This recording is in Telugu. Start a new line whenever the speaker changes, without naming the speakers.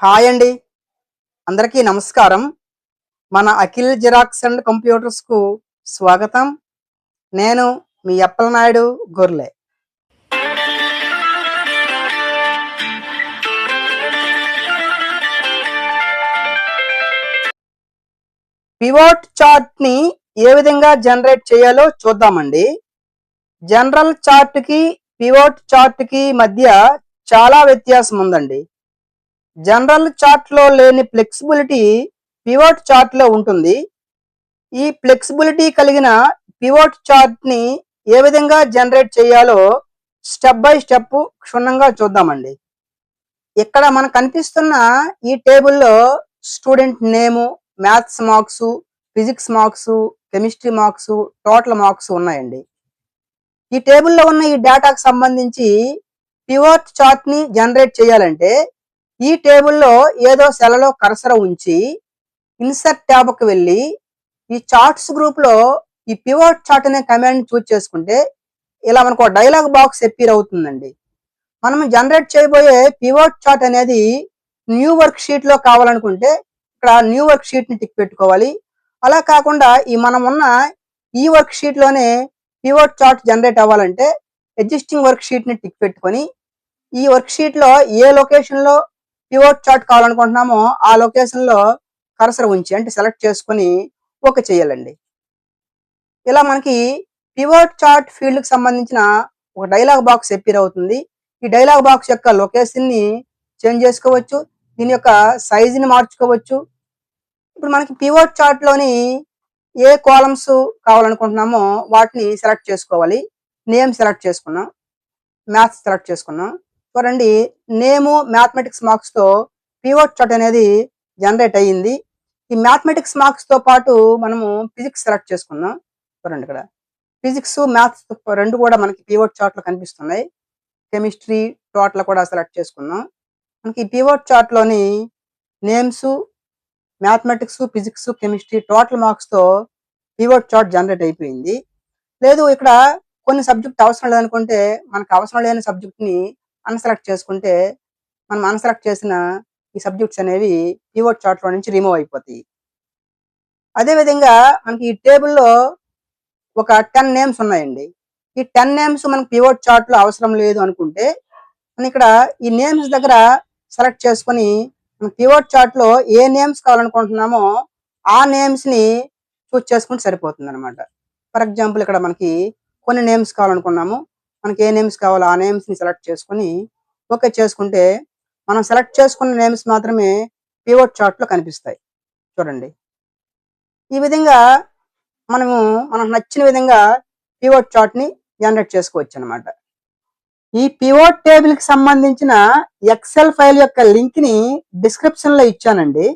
హాయ్ అండి, అందరికీ నమస్కారం. మన అఖిల్ జిరాక్స్ అండ్ కంప్యూటర్స్ కు స్వాగతం. నేను మీ అప్పలనాయుడు గొర్లె. పివోట్ చార్ట్ ని ఏ విధంగా జనరేట్ చేయాలో చూద్దామండి. జనరల్ చార్ట్ కి పివోట్ చార్ట్ కి మధ్య చాలా వ్యత్యాసం ఉందండి. జనరల్ చార్ట్ లో లేని ఫ్లెక్సిబిలిటీ పివోట్ చార్ట్ లో ఉంటుంది. ఈ ఫ్లెక్సిబిలిటీ కలిగిన పివోట్ చార్ట్ ని ఏ విధంగా జనరేట్ చేయాలో స్టెప్ బై స్టెప్ క్షుణ్ణంగా చూద్దామండి. ఇక్కడ మనకు కనిపిస్తున్న ఈ టేబుల్లో స్టూడెంట్ నేము, maths marks, physics marks, chemistry marks, total marks ఉన్నాయండి. ఈ టేబుల్లో ఉన్న ఈ డేటాకు సంబంధించి పివోట్ చార్ట్ ని జనరేట్ చేయాలంటే ఈ టేబుల్లో ఏదో సెలలో కర్సర్ ఉంచి ఇన్సర్ట్ ట్యాబ్కి వెళ్ళి ఈ చార్ట్స్ గ్రూప్ లో ఈ పివోట్ చార్ట్ అనే కమాండ్ చూస్ చేసుకుంటే ఇలా మనకు ఒక డైలాగ్ బాక్స్ అపీర్ అవుతుందండి. మనం జనరేట్ చేయబోయే పివోట్ చార్ట్ అనేది న్యూ వర్క్ షీట్ లో కావాలనుకుంటే ఇక్కడ న్యూ వర్క్ షీట్ ని టిక్ పెట్టుకోవాలి. అలా కాకుండా మనం ఉన్న ఈ వర్క్ షీట్ లోనే పివోట్ చార్ట్ జనరేట్ అవ్వాలంటే ఎగ్జిస్టింగ్ వర్క్ షీట్ ని టిక్ పెట్టుకొని ఈ వర్క్ షీట్ లో ఏ లొకేషన్ లో పివోట్ చార్ట్ కావాలనుకుంటున్నామో ఆ లొకేషన్ లో కర్సర్ ఉంచి అంటే సెలెక్ట్ చేసుకొని ఓకే చేయాలండి. ఇలా మనకి పివోట్ చార్ట్ ఫీల్డ్ కి సంబంధించిన ఒక డైలాగ్ బాక్స్ అపీర్ అవుతుంది. ఈ డైలాగ్ బాక్స్ యొక్క లొకేషన్ ని చేంజ్ చేసుకోవచ్చు, దీని యొక్క సైజ్ ని మార్చుకోవచ్చు. ఇప్పుడు మనకి పివోట్ చార్ట్ లోని ఏ కాలమ్స్ కావాలనుకుంటున్నామో వాటిని సెలెక్ట్ చేసుకోవాలి. నేమ్ సెలెక్ట్ చేసుకున్నాం, మ్యాథ్స్ సెలెక్ట్ చేసుకున్నాం. చూడండి, నేము మ్యాథమెటిక్స్ మార్క్స్ తో పివోట్ చార్ట్ అనేది జనరేట్ అయ్యింది. ఈ మ్యాథమెటిక్స్ మార్క్స్ తో పాటు మనము ఫిజిక్స్ సెలెక్ట్ చేసుకున్నాం. చూడండి, ఇక్కడ ఫిజిక్స్, మ్యాథ్స్ రెండు కూడా మనకి పివోట్ చార్ట్ లో కనిపిస్తున్నాయి. కెమిస్ట్రీ, టోటల్ కూడా సెలెక్ట్ చేసుకున్నాం. మనకి పివోట్ చార్ట్ లోని names, mathematics, physics, chemistry, total marks తో పివోట్ చార్ట్ జనరేట్ అయిపోయింది. లేదు ఇక్కడ కొన్ని సబ్జెక్ట్ అవసరం లేదనుకుంటే మనకు అవసరం లేని సబ్జెక్ట్ ని అన్సెలెక్ట్ చేసుకుంటే మనం అన్సెలెక్ట్ చేసిన ఈ సబ్జెక్ట్స్ అనేవి పివోట్ చార్ట్ లో నుంచి రిమూవ్ అయిపోతాయి. అదేవిధంగా మనకి ఈ టేబుల్లో ఒక 10 నేమ్స్ ఉన్నాయండి. ఈ 10 నేమ్స్ మనకి పివోట్ చార్ట్ లో అవసరం లేదు అనుకుంటే మనం ఇక్కడ ఈ నేమ్స్ దగ్గర సెలెక్ట్ చేసుకొని మన పివోట్ చార్ట్ లో ఏ నేమ్స్ కావాలనుకుంటున్నామో ఆ నేమ్స్ ని చూస్ చేసుకుంటే సరిపోతుంది అనమాట. ఫర్ ఎగ్జాంపుల్ ఇక్కడ మనకి కొన్ని నేమ్స్ కావాలనుకున్నాము, మనకి ఏ నేమ్స్ కావాలో ఆ నేమ్స్ ని సెలెక్ట్ చేసుకొని ఓకే చేసుకుంటే మనం సెలెక్ట్ చేసుకున్న నేమ్స్ మాత్రమే పివోట్ చార్ట్ లో కనిపిస్తాయి. చూడండి, ఈ విధంగా మనకు నచ్చిన విధంగా పివోట్ చార్ట్ ని జనరేట్ చేసుకోవచ్చు అనమాట. ఈ పివోట్ టేబుల్ కి సంబంధించిన ఎక్సెల్ ఫైల్ యొక్క లింక్ ని డిస్క్రిప్షన్ లో ఇచ్చానండి.